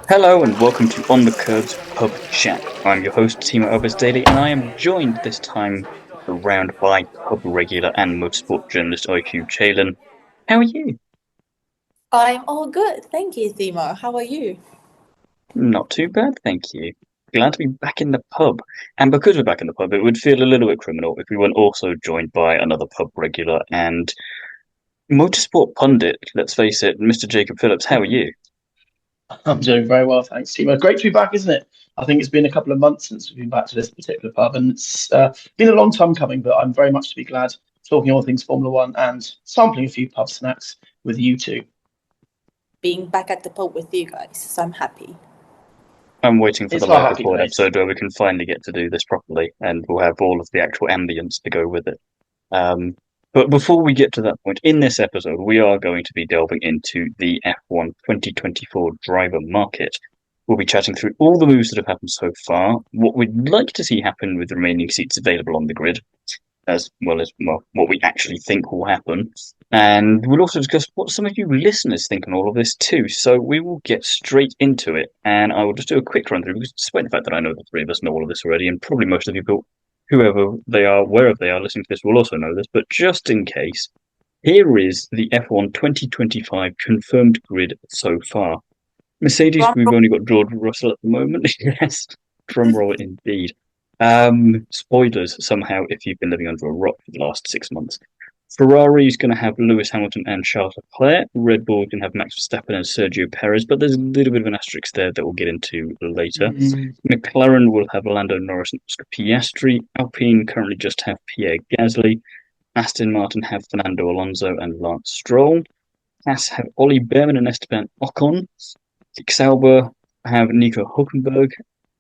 Hello and welcome to On the Kerbs Pub Chat. I'm your host, Thiemo Albers-Daly, and I am joined this time around by pub regular and motorsport journalist Öykü, Ceylan. How are you? I'm all good. Thank you, Thiemo. How are you? Not too bad, thank you. Glad to be back in the pub. And because we're back in the pub, it would feel a little bit criminal if we weren't also joined by another pub regular and motorsport pundit, let's face it, Mr. Jacob Phillips. How are you? I'm doing very well, thanks, Timo. Great to be back, isn't it? I think it's been a couple of months since we've been back to this particular pub, and it's been a long time coming, but I'm very much to be glad talking all things Formula One and sampling a few pub snacks with you two. Being back at the pub with you guys, so I'm happy. I'm waiting for the It's our live happy record place. episode where we can finally get to do this properly, and we'll have all of the actual ambience to go with it. But before we get to that point, in this episode, we are going to be delving into the F1 2024 driver market. We'll be chatting through all the moves that have happened so far, what we'd like to see happen with the remaining seats available on the grid, as well as what we actually think will happen. And we'll also discuss what some of you listeners think on all of this too. So we will get straight into it, and I will just do a quick run through because despite the fact that I know the three of us know all of this already, and probably most of the people, whoever they are, wherever they are listening to this, will also know this. But just in case, here is the F1 2025 confirmed grid so far. Mercedes, Drum we've roll. only got George Russell at the moment. Yes, drum roll indeed. Spoilers somehow if you've been living under a rock for the last 6 months. Ferrari is going to have Lewis Hamilton and Charles Leclerc. Red Bull is going to have Max Verstappen and Sergio Perez, but there's a little bit of an asterisk there that we'll get into later. Mm, McLaren will have Lando Norris and Oscar Piastri. Alpine currently just have Pierre Gasly. Aston Martin have Fernando Alonso and Lance Stroll. Haas have Ollie Behrman and Esteban Ocon. Sauber have Nico Hulkenberg.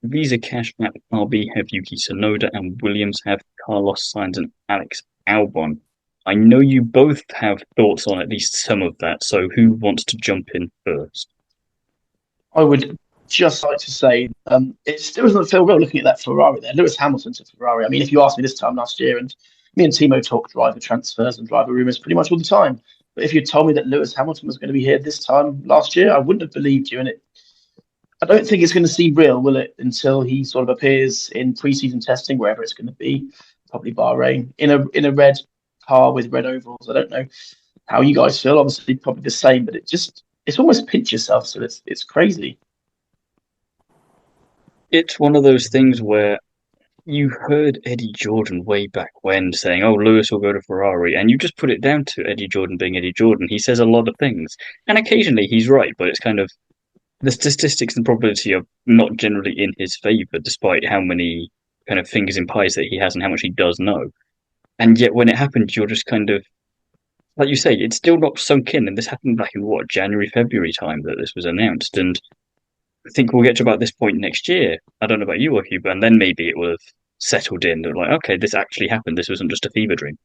Visa Cash at RB have Yuki Tsunoda, and Williams have Carlos Sainz and Alex Albon. I know you both have thoughts on at least some of that, so who wants to jump in first? I would just like to say it still doesn't feel real looking at that Ferrari there. Lewis Hamilton to Ferrari. I mean, if you asked me this time last year, and me and Timo talk driver transfers and driver rumours pretty much all the time. But if you told me that Lewis Hamilton was going to be here this time last year, I wouldn't have believed you. And I don't think it's going to seem real, will it, until he sort of appears in preseason testing, wherever it's going to be, probably Bahrain, in a red car with red overalls. I don't know how you guys feel. Obviously, probably the same, but it's almost pinch yourself. So it's crazy. It's one of those things where you heard Eddie Jordan way back when saying, "Oh, Lewis will go to Ferrari," and you just put it down to Eddie Jordan being Eddie Jordan. He says a lot of things, and occasionally he's right, but it's kind of the statistics and probability are not generally in his favor, despite how many kind of fingers in pies that he has and how much he does know. And yet, when it happens, you're just kind of like you say, it's still not sunk in. And this happened back in what January, February time that this was announced, and I think we'll get to about this point next year. I don't know about you, Wahib, and then maybe it will have settled in. They're like, okay, this actually happened. This wasn't just a fever dream.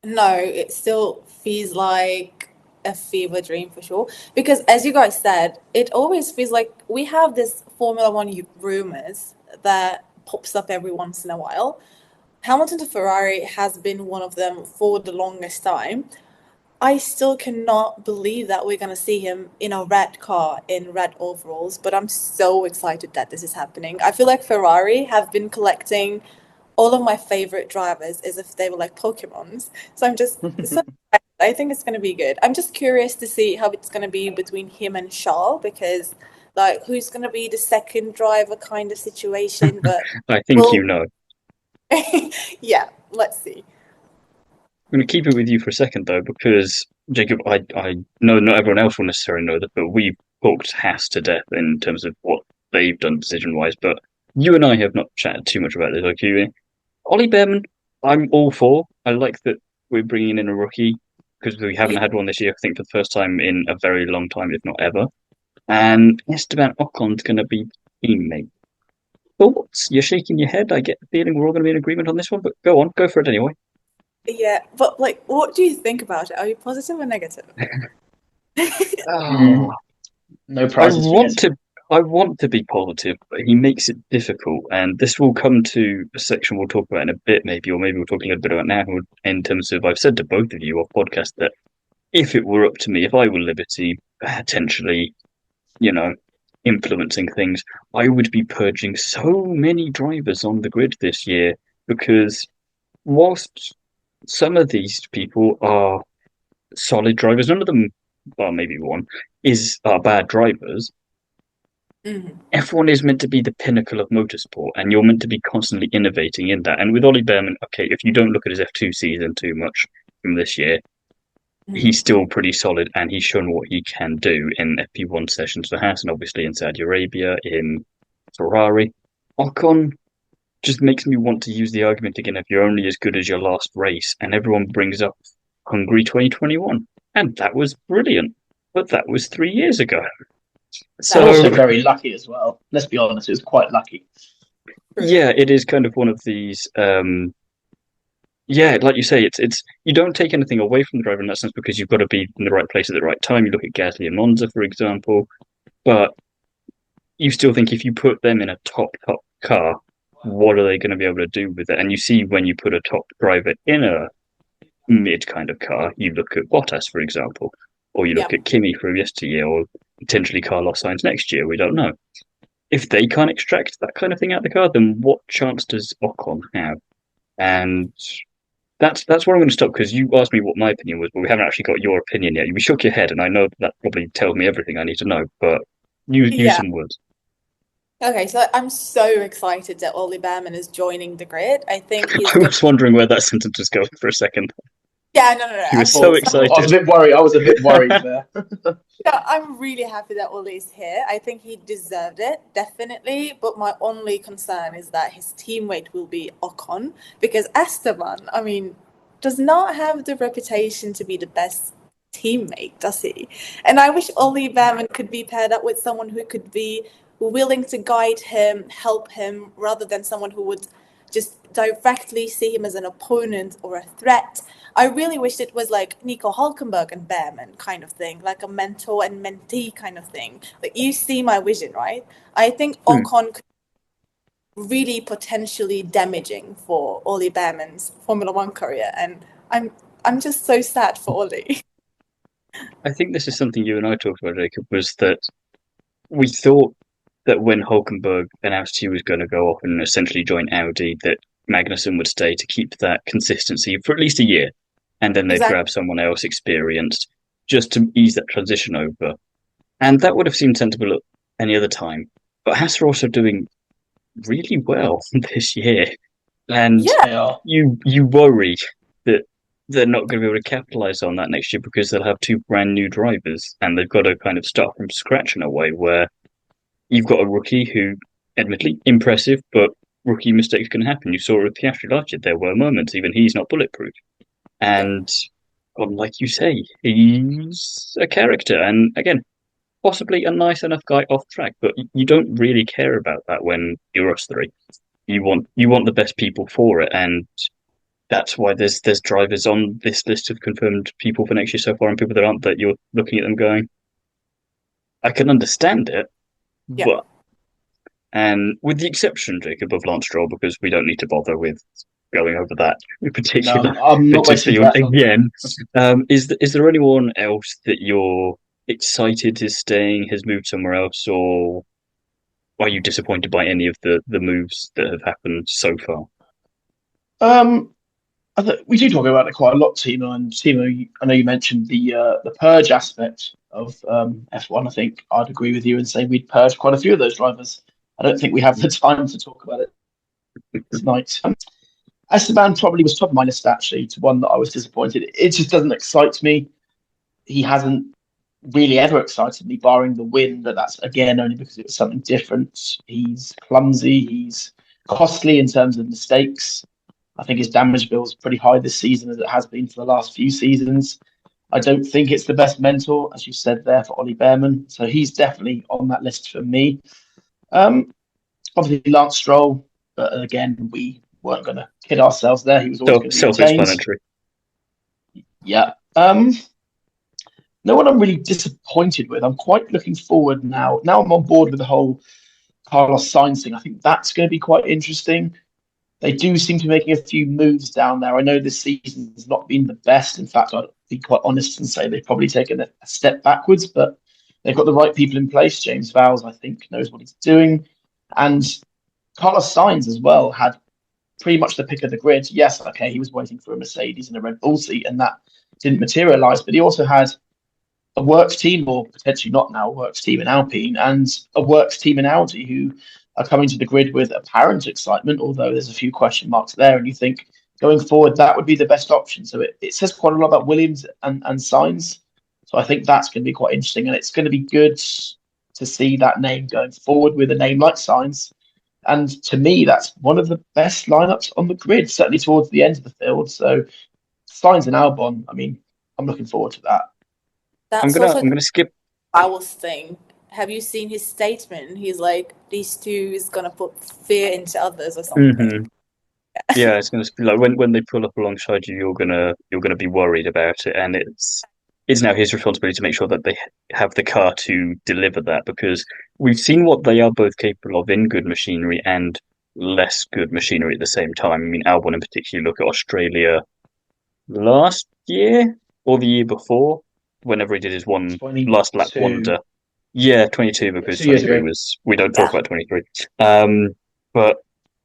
No, it still feels like a fever dream for sure. Because as you guys said, it always feels like we have this Formula One rumors that pops up every once in a while. Hamilton to Ferrari has been one of them for the longest time. I still cannot believe that we're gonna see him in a red car in red overalls, but I'm so excited that this is happening. I feel like Ferrari have been collecting all of my favorite drivers as if they were like Pokemons. So I'm just so excited. I think it's gonna be good. I'm just curious to see how it's gonna be between him and Charles because like who's gonna be the second driver kind of situation, but I think well you know. yeah, let's see. I'm going to keep it with you for a second though, because Jacob, I know not everyone else will necessarily know that, but we've talked Haas to death in terms of what they've done decision wise. But you and I have not chatted too much about this, like you. Ollie Behrman, I'm all for. I like that we're bringing in a rookie because we haven't Yeah. had one this year. I think for the first time in a very long time, if not ever. And Esteban Ocon's going to be teammate. Thoughts? You're shaking your head. I get the feeling we're all going to be in agreement on this one, but go on, go for it anyway. Yeah, but like, what do you think about it? Are you positive or negative? Mm, Oh, no I prizes for want negative. to I want to be positive, but he makes it difficult. And this will come to a section we'll talk about in a bit, maybe, or maybe we'll talk a little bit about now in terms of I've said to both of you off podcast that if it were up to me, if I were Liberty, potentially, you know. influencing things, I would be purging so many drivers on the grid this year because whilst some of these people are solid drivers, none of them, well, maybe one, are bad drivers. Mhm. F1 is meant to be the pinnacle of motorsport, and you're meant to be constantly innovating in that. And with Ollie Behrman, okay, if you don't look at his F2 season too much from this year, he's still pretty solid, and he's shown what he can do in FP1 sessions for Haas, and obviously in Saudi Arabia, in Ferrari. Ocon just makes me want to use the argument again if you're only as good as your last race, and everyone brings up Hungary 2021, and that was brilliant, but that was 3 years ago. And also very lucky as well. Let's be honest, it was quite lucky. Yeah, it is kind of one of these. Yeah, like you say, it's you don't take anything away from the driver in that sense because you've got to be in the right place at the right time. You look at Gasly and Monza, for example, but you still think if you put them in a top car, what are they going to be able to do with it? And you see when you put a top driver in a mid kind of car, you look at Bottas, for example, or you look at Kimi from yesteryear, or potentially Carlos Sainz next year. We don't know. If they can't extract that kind of thing out of the car, then what chance does Ocon have? And that's where I'm going to stop because you asked me what my opinion was, but we haven't actually got your opinion yet. You shook your head, and I know that probably tells me everything I need to know, but use some words. Okay, so I'm so excited that Ollie Behrman is joining the grid. I think he's I was wondering where that sentence was going for a second. Yeah, no. He was so excited. I was a bit worried there. I'm really happy that Ollie's here. I think he deserved it, definitely. But my only concern is that his teammate will be Ocon, because Esteban, I mean, does not have the reputation to be the best teammate, does he? And I wish Ollie Behrman could be paired up with someone who could be willing to guide him, help him, rather than someone who would just directly see him as an opponent or a threat. I really wish it was like Nico Hulkenberg and Behrman kind of thing, like a mentor and mentee kind of thing. Like, you see my vision, right? I think Ocon could be really potentially damaging for Ollie Behrman's Formula One career, and I'm just so sad for Ollie. I think this is something you and I talked about, Jacob, was that we thought that when Hulkenberg announced he was going to go off and essentially join Audi, that Magnussen would stay to keep that consistency for at least a year, and then they'd grab someone else experienced just to ease that transition over. And that would have seemed sensible at any other time. But Haas are also doing really well this year. And you worry that they're not going to be able to capitalize on that next year because they'll have two brand new drivers and they've got to kind of start from scratch in a way where you've got a rookie who, admittedly, impressive, but rookie mistakes can happen. You saw it with Piastri last year. There were moments, even he's not bulletproof. And like you say, he's a character. And again, possibly a nice enough guy off track, but you don't really care about that when you're us three. You want the best people for it, and that's why there's drivers on this list of confirmed people for next year so far, and people that aren't, that you're looking at them going, I can understand it, but and with the exception, Jacob, of Lance Stroll, because we don't need to bother with going over that in particular. No, I'm not again. Is there anyone else that you're excited is staying, has moved somewhere else, or are you disappointed by any of the moves that have happened so far? We do talk about it quite a lot, Thiemo. And Thiemo, I know you mentioned the purge aspect of F1. I think I'd agree with you and say we'd purge quite a few of those drivers. I don't think we have the time to talk about it tonight. Esteban probably was top of my list, actually, to one that I was disappointed. It just doesn't excite me. He hasn't really ever excited me, barring the win, but that's, again, only because it was something different. He's clumsy. He's costly in terms of mistakes. I think his damage bill is pretty high this season, as it has been for the last few seasons. I don't think it's the best mentor, as you said there, for Ollie Behrman. So he's definitely on that list for me. Obviously, Lance Stroll, but again, we weren't going to kid ourselves there. He was always going to be self-explanatory. Yeah. No one I'm really disappointed with. I'm quite looking forward now. Now I'm on board with the whole Carlos Sainz thing. I think that's going to be quite interesting. They do seem to be making a few moves down there. I know this season has not been the best. In fact, I'd be quite honest and say they've probably taken a step backwards, but They've got the right people in place. James Vowles, I think, knows what he's doing. And Carlos Sainz as well had pretty much the pick of the grid. Yes, okay, he was waiting for a Mercedes and a Red Bull seat, and that didn't materialize. But he also had a works team, or potentially not now, a works team in Alpine, and a works team in Audi, who are coming to the grid with apparent excitement, although there's a few question marks there. And you think going forward, that would be the best option. So it says quite a lot about Williams and Sainz. So I think that's going to be quite interesting. And it's going to be good to see that name going forward with a name like Sainz. And to me, that's one of the best lineups on the grid, certainly towards the end of the field. So Sainz and Albon, I mean, I'm looking forward to that. I'm That's gonna also I'm gonna skip. Vowles thing. Have you seen his statement? He's like, these two is gonna put fear into others or something. Mhm. Yeah, it's gonna be like when they pull up alongside you, you're gonna be worried about it, and it's now his responsibility to make sure that they have the car to deliver that, because we've seen what they are both capable of in good machinery and less good machinery at the same time. I mean, Albon in particular, look at Australia last year or the year before, whenever he did his one last lap 22. wonder. Yeah, 22, because 2 years 23 ago. was, we don't talk Yeah. about 23. But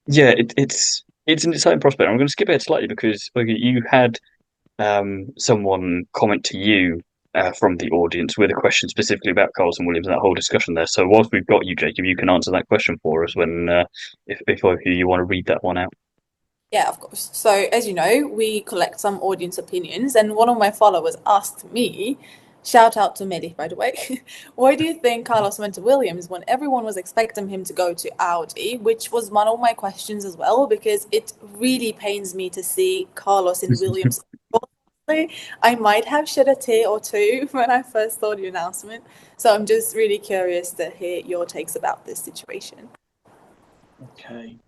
yeah, it's an exciting prospect. I'm going to skip ahead slightly because okay, you had someone comment to you from the audience with a question specifically about Carlos and Williams and that whole discussion there. So whilst we've got you, Jacob, you can answer that question for us when if you want to read that one out. Yeah, of course. So, as you know, we collect some audience opinions, and one of my followers asked me, shout out to Melih, by the way, why do you think Carlos went to Williams when everyone was expecting him to go to Audi? Which was one of my questions as well, because it really pains me to see Carlos in Williams. I might have shed a tear or two when I first saw the announcement. So, I'm just really curious to hear your takes about this situation. Okay.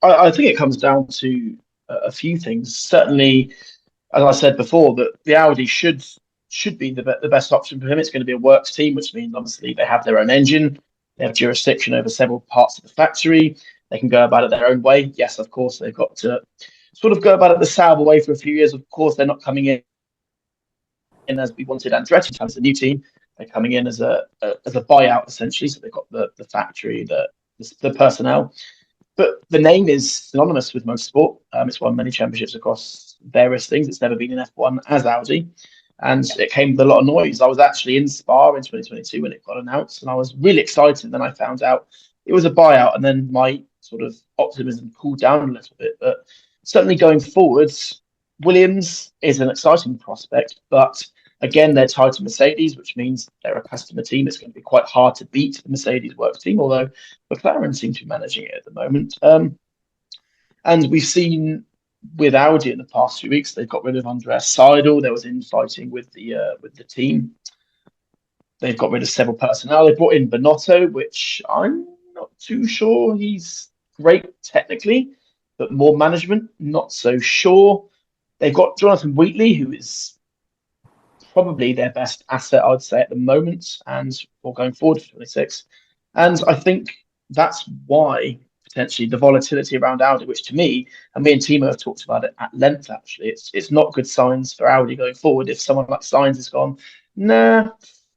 I think it comes down to a few things. Certainly, as I said before, that the Audi should be the best option for him. It's going to be a works team, which means obviously they have their own engine, they have jurisdiction over several parts of the factory. They can go about it their own way. Yes, of course, they've got to sort of go about it the Sauber way for a few years. Of course, they're not coming in as we wanted Andretti to have as a new team. They're coming in as a buyout essentially. So they've got the factory, the personnel. But the name is synonymous with motorsport. It's won many championships across various things. It's never been in F1 as Audi. And it came with a lot of noise. I was actually in Spa in 2022 when it got announced, and I was really excited. Then I found out it was a buyout, and then my sort of optimism cooled down a little bit. But certainly going forwards, Williams is an exciting prospect, but again, they're tied to Mercedes, which means they're a customer team. It's going to be quite hard to beat the Mercedes works team, although McLaren seem to be managing it at the moment. And we've seen with Audi in the past few weeks, they've got rid of Andreas Seidel. There was infighting with the team. They've got rid of several personnel. They brought in Bonotto, which I'm not too sure he's great technically, but more management, not so sure. They've got Jonathan Wheatley, who is probably their best asset, I would say, at the moment, and or going forward for 26. And I think that's why potentially the volatility around Audi, which to me, and me and Thiemo have talked about it at length, actually, it's not good signs for Audi going forward. If someone like Sainz has gone, nah,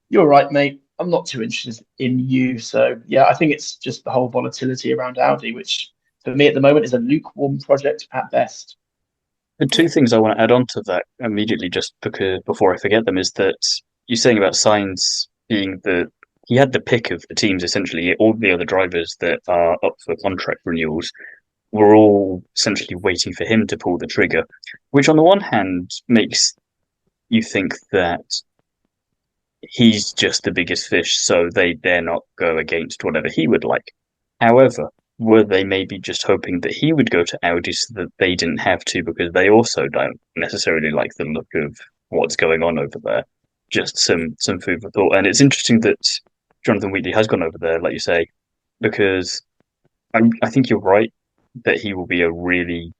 you're right, mate, I'm not too interested in you. So yeah, I think it's just the whole volatility around Audi, which for me at the moment is a lukewarm project at best. The two things I want to add on to that immediately, just because before I forget them, is that you're saying about Sainz being he had the pick of the teams essentially. All the other drivers that are up for contract renewals were all essentially waiting for him to pull the trigger, which on the one hand makes you think that he's just the biggest fish, so they dare not go against whatever he would like. However, were they maybe just hoping that he would go to Audi so that they didn't have to, because they also don't necessarily like the look of what's going on over there? Just some food for thought. And it's interesting that Jonathan Wheatley has gone over there, like you say, because I think you're right that he will be a really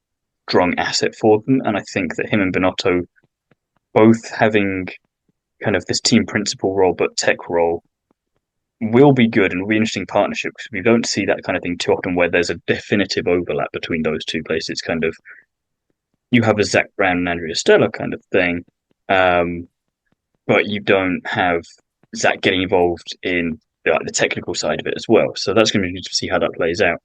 strong asset for them. And I think that him and Bonotto both having kind of this team principal role but tech role will be good and will be an interesting partnership, because we don't see that kind of thing too often where there's a definitive overlap between those two places. It's kind of, you have a Zach Brown and Andrea Stella kind of thing, but you don't have Zach getting involved in the technical side of it as well. So that's going to be interesting to see how that plays out.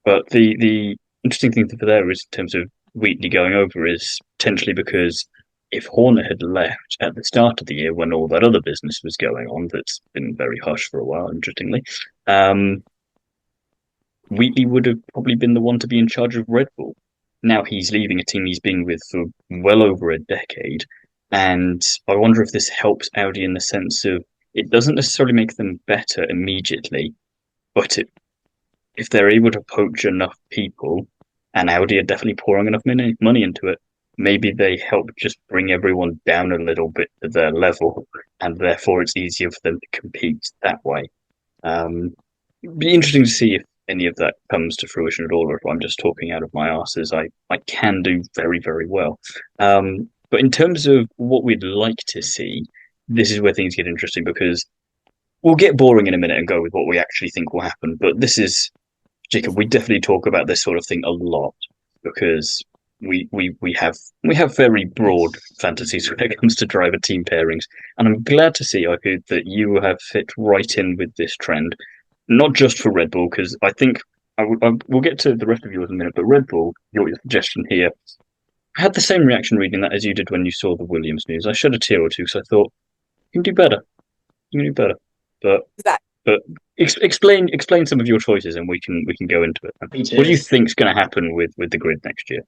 But the interesting thing for there is in terms of Wheatley going over is potentially because if Horner had left at the start of the year when all that other business was going on, that's been very hush for a while, interestingly, um, Wheatley would have probably been the one to be in charge of Red Bull. Now he's leaving a team he's been with for well over a decade, and I wonder if this helps Audi in the sense of it doesn't necessarily make them better immediately, but if they're able to poach enough people, and Audi are definitely pouring enough money into it, maybe they help just bring everyone down a little bit to their level, and therefore it's easier for them to compete that way. It'd be interesting to see if any of that comes to fruition at all, or if I'm just talking out of my arse, as I can do very, very well. But in terms of what we'd like to see, this is where things get interesting because we'll get boring in a minute and go with what we actually think will happen. But this is, Jacob, we definitely talk about this sort of thing a lot because we have very broad fantasies when it comes to driver team pairings, and I'm glad to see, Öykü, that you have fit right in with this trend, not just for Red Bull, because I think we'll get to the rest of yours in a minute. But Red Bull, your suggestion here, I had the same reaction reading that as you did when you saw the Williams news. I shed a tear or two because I thought you can do better, you can do better, but. Exactly. But explain some of your choices, and we can go into it. What do you think's going to happen with the grid next year?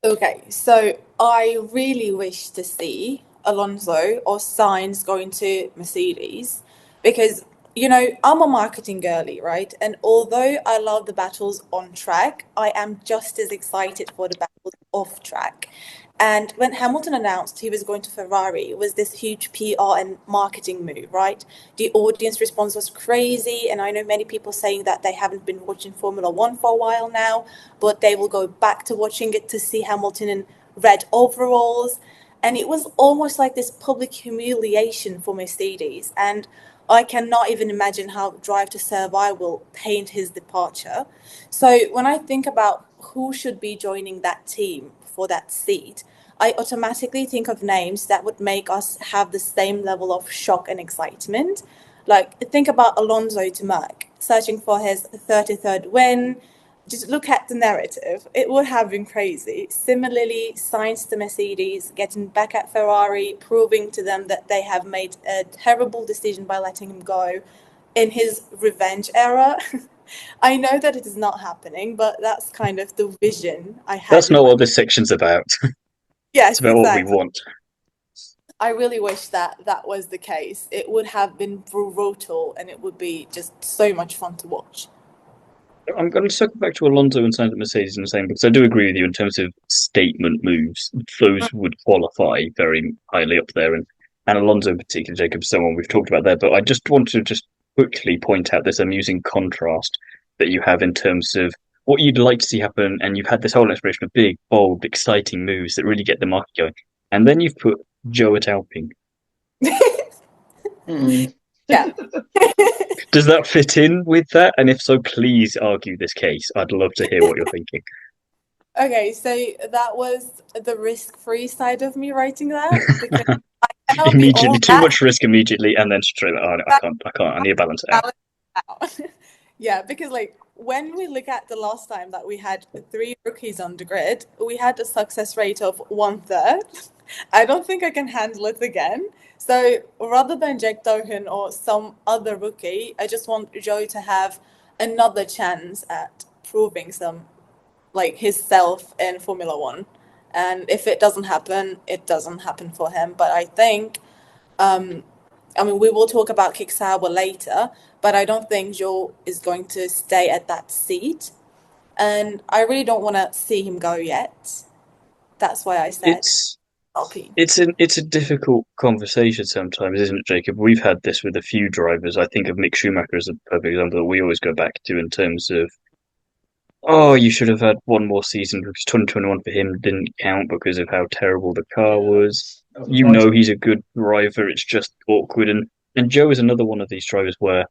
Okay, so I really wish to see Alonso or Sainz going to Mercedes because, I'm a marketing girly, right? And although I love the battles on track, I am just as excited for the battles off track. And when Hamilton announced he was going to Ferrari, it was this huge PR and marketing move, right? The audience response was crazy, and I know many people saying that they haven't been watching Formula One for a while now, but they will go back to watching it to see Hamilton in red overalls. And it was almost like this public humiliation for Mercedes. And I cannot even imagine how Drive to Survive will paint his departure. So when I think about who should be joining that team for that seat, I automatically think of names that would make us have the same level of shock and excitement. Like, think about Alonso to Merck, searching for his 33rd win. Just look at the narrative. It would have been crazy. Similarly, Sainz to Mercedes, getting back at Ferrari, proving to them that they have made a terrible decision by letting him go in his revenge era. I know that it is not happening, but that's kind of the vision I had. That's not what this section's about. Yes, it's about exactly what we want. I really wish that was the case. It would have been brutal, and it would be just so much fun to watch. I'm going to circle back to Alonso and Sainz at Mercedes in the same, because I do agree with you in terms of statement moves. Those would qualify very highly up there, and Alonso in particular, Jacob, someone we've talked about there. But I just want to quickly point out this amusing contrast that you have in terms of what you'd like to see happen, and you've had this whole exploration of big, bold, exciting moves that really get the market going, and then you've put Joe at Alpine. Yeah. Does that fit in with that? And if so, please argue this case. I'd love to hear what you're thinking. Okay, so that was the risk-free side of me writing that. Immediately, too much risk immediately, and then straight. Oh, I can't. I need to balance it out. Yeah, because when we look at the last time that we had 3 rookies on the grid, we had a success rate of 1/3. I don't think I can handle it again. So rather than Jack Dohan or some other rookie, I just want Joe to have another chance at proving his self in Formula One. And if it doesn't happen, it doesn't happen for him. But I think, we will talk about Kick Sauber later, but I don't think Joe is going to stay at that seat. And I really don't want to see him go yet. That's why I said it's a difficult conversation sometimes, isn't it, Jacob? We've had this with a few drivers. I think of Mick Schumacher as a perfect example that we always go back to in terms of, you should have had one more season because 2021 for him didn't count because of how terrible the car was. He's a good driver. It's just awkward. And Joe is another one of these drivers where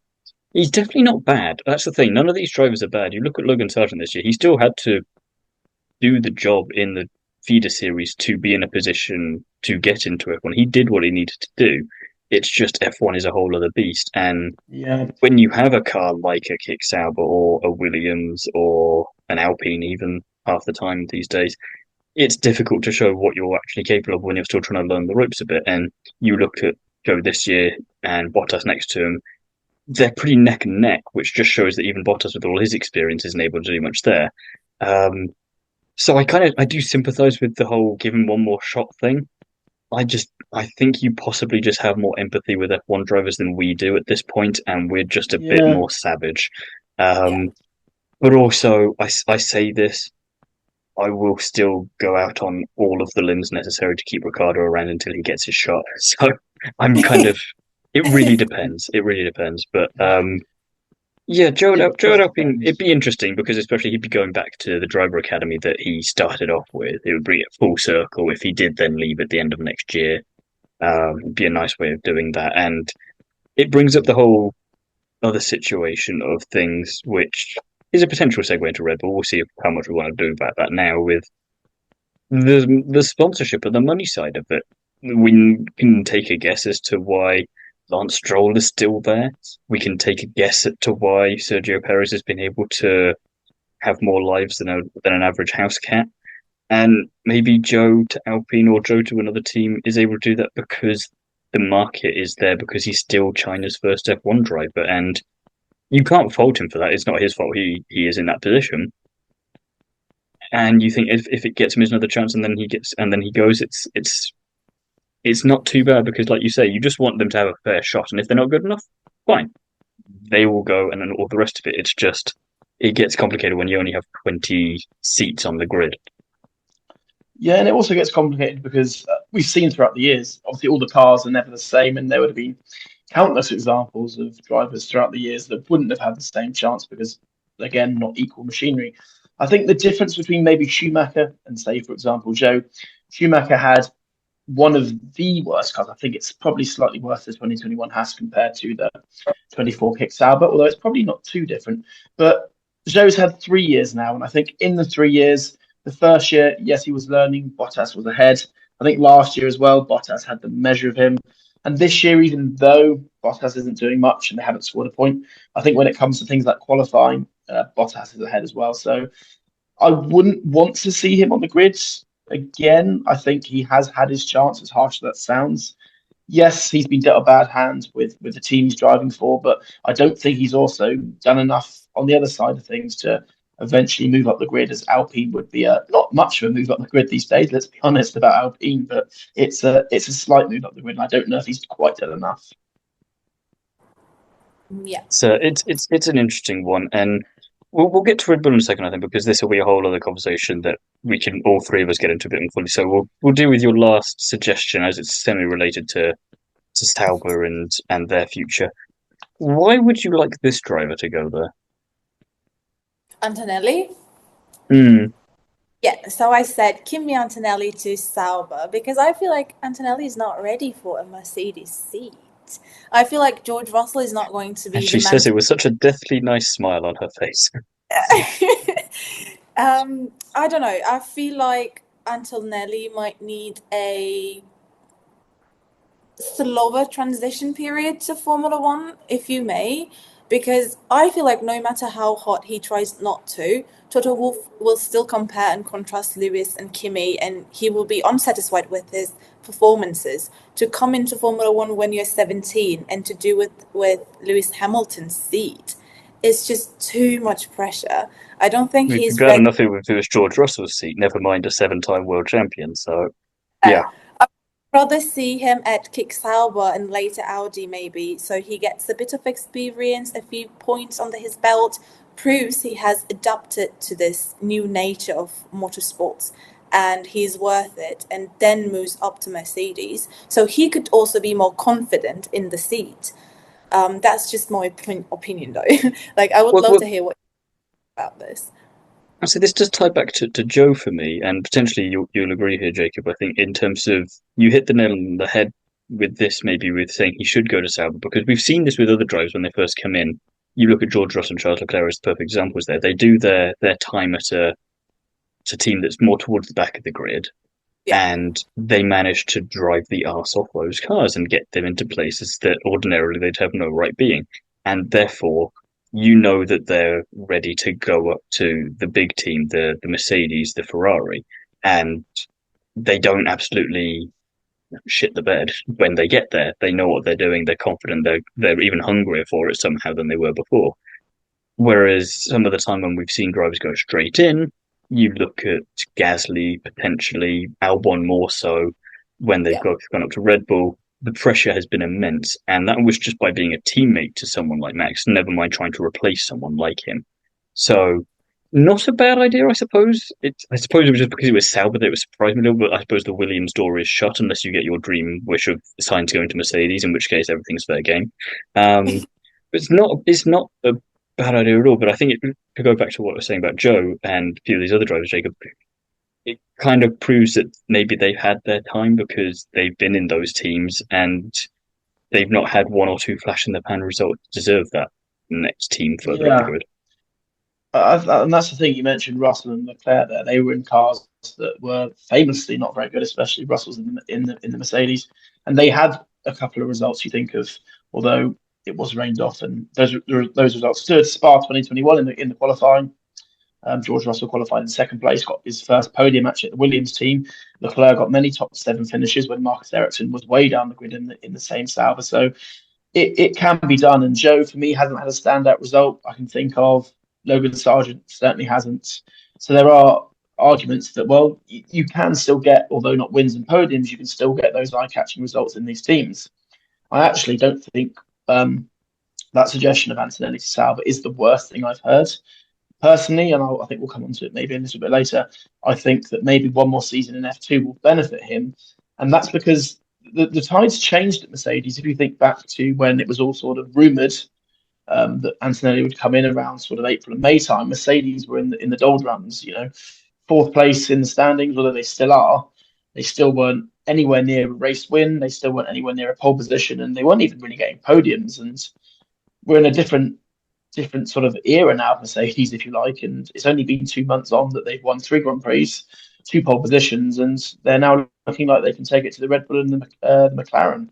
he's definitely not bad. That's the thing. None of these drivers are bad. You look at Logan Sargent this year. He still had to do the job in the feeder series to be in a position to get into F1. He did what he needed to do. It's just F1 is a whole other beast. And Yeah, when you have a car like a Kick Sauber or a Williams or an Alpine, even half the time these days, it's difficult to show what you're actually capable of when you're still trying to learn the ropes a bit. And you look at Joe this year and Bottas next to him, they're pretty neck and neck, which just shows that even Bottas, with all his experience, isn't able to do much there. Um, so I do sympathise with the whole give him one more shot thing. I think you possibly just have more empathy with F1 drivers than we do at this point, and we're just a bit yeah, more savage. Yeah. Um, but also, I say this, I will still go out on all of the limbs necessary to keep Ricardo around until he gets his shot. So I'm kind of, it really depends. It really depends. But yeah, it Joe just Alpine, it'd depends. be interesting because especially he'd be going back to the driver academy that he started off with. It would bring it full circle if he did then leave at the end of next year. It'd be a nice way of doing that. And it brings up the whole other situation of things, which is a potential segue into Red Bull. We'll see how much we want to do about that now with the sponsorship and the money side of it. We can take a guess as to why Lance Stroll is still there. We can take a guess as to why Sergio Perez has been able to have more lives than an average house cat. And maybe Joe to Alpine or Joe to another team is able to do that because the market is there because he's still China's first F1 driver. And you can't fault him for that. It's not his fault. He is in that position. And you think if it gets him another chance and then he goes, it's not too bad because like you say, you just want them to have a fair shot. And if they're not good enough, fine. They will go and then all the rest of it, it's just it gets complicated when you only have 20 seats on the grid. Yeah, and it also gets complicated because we've seen throughout the years, obviously, all the cars are never the same, and there would have been countless examples of drivers throughout the years that wouldn't have had the same chance because, again, not equal machinery. I think the difference between maybe Schumacher and, say, for example, Joe, Schumacher had one of the worst cars. I think it's probably slightly worse the 2021 has compared to the 24 Kick Sauber, although it's probably not too different. But Joe's had 3 years now, and I think in the 3 years, the first year, yes, he was learning. Bottas was ahead. I think last year as well, Bottas had the measure of him. And this year, even though Bottas isn't doing much and they haven't scored a point, I think when it comes to things like qualifying, Bottas is ahead as well. So I wouldn't want to see him on the grids again. I think he has had his chance, as harsh as that sounds. Yes, he's been dealt a bad hand with the team he's driving for, but I don't think he's also done enough on the other side of things to eventually move up the grid, as Alpine would be not much of a move up the grid these days. Let's be honest about Alpine, but it's a slight move up the grid, and I don't know if he's quite done enough. Yeah. So it's an interesting one, and we'll get to Red Bull in a second, I think, because this will be a whole other conversation that we can all three of us get into a bit more fully. So we'll deal with your last suggestion as it's semi related to Sauber and their future. Why would you like this driver to go there? Antonelli? Hmm. Yeah, so I said Kimi Antonelli to Sauber because I feel like Antonelli is not ready for a Mercedes seat. I feel like George Russell is not going to And be the she man says it with such a deathly nice smile on her face. I don't know. I feel like Antonelli might need a slower transition period to Formula One, if you may, because I feel like no matter how hot he tries not to, Toto Wolff will still compare and contrast Lewis and Kimi, and he will be unsatisfied with his performances. To come into Formula One when you're 17 and to do with Lewis Hamilton's seat, it's just too much pressure. I don't think We've he's had ready. enough if it was George Russell's seat, never mind a seven-time world champion. So, yeah. Rather see him at Kick Sauber and later Audi maybe, so he gets a bit of experience, a few points under his belt, proves he has adapted to this new nature of motorsports and he's worth it, and then moves up to Mercedes, so he could also be more confident in the seat. That's just my opinion though. Like I would Well, love well, to hear what you think about this. so this does tie back to Joe for me, and potentially you'll agree here, Jacob. I think in terms of you hit the nail on the head with this, maybe with saying he should go to Sauber, because we've seen this with other drivers when they first come in. You look at George Russell and Charles Leclerc as perfect examples there. They do their time at a team that's more towards the back of the grid, and they managed to drive the arse off those cars and get them into places that ordinarily they'd have no right being. And therefore, you know that they're ready to go up to the big team, the Mercedes, the Ferrari, and they don't absolutely shit the bed when they get there. They know what they're doing. They're confident. They're even hungrier for it somehow than they were before. Whereas some of the time when we've seen drivers go straight in, you look at Gasly potentially, Albon more so when they've gone up to Red Bull. The pressure has been immense, and that was just by being a teammate to someone like Max. Never mind trying to replace someone like him. So, not a bad idea, I suppose. I suppose it was just because it was Sauber that it was surprised me a little. But I suppose the Williams door is shut unless you get your dream wish of Sainz going to Mercedes, in which case everything's fair game. It's not a bad idea at all. But I think to go back to what I was saying about Joe and a few of these other drivers, Jacob, it kind of proves that maybe they've had their time because they've been in those teams and they've not had one or two flash in the pan results to deserve that next team further up the grid. And that's the thing, you mentioned Russell and Leclerc there. They were in cars that were famously not very good, especially Russell's in the Mercedes. And they had a couple of results you think of, although it was rained off, and those results stood. Spa 2021 in the qualifying. George Russell qualified in second place, got his first podium actually at the Williams team. Leclerc got many top 7 finishes when Marcus Ericsson was way down the grid in the same Sauber. So it can be done. And Joe, for me, hasn't had a standout result I can think of. Logan Sargent certainly hasn't. So there are arguments that, well, you can still get, although not wins and podiums, you can still get those eye-catching results in these teams. I actually don't think that suggestion of Antonelli to Sauber is the worst thing I've heard. Personally, and I think we'll come on to it maybe a little bit later, I think that maybe one more season in F2 will benefit him. And that's because the tides changed at Mercedes. If you think back to when it was all sort of rumoured that Antonelli would come in around sort of April and May time, Mercedes were in the doldrums, 4th place in the standings, although they still are. They still weren't anywhere near a race win. They still weren't anywhere near a pole position, and they weren't even really getting podiums. And we're in a different sort of era now of Mercedes, if you like, and it's only been 2 months on that they've won 3 Grand Prix, 2 pole positions, and they're now looking like they can take it to the Red Bull and the McLaren.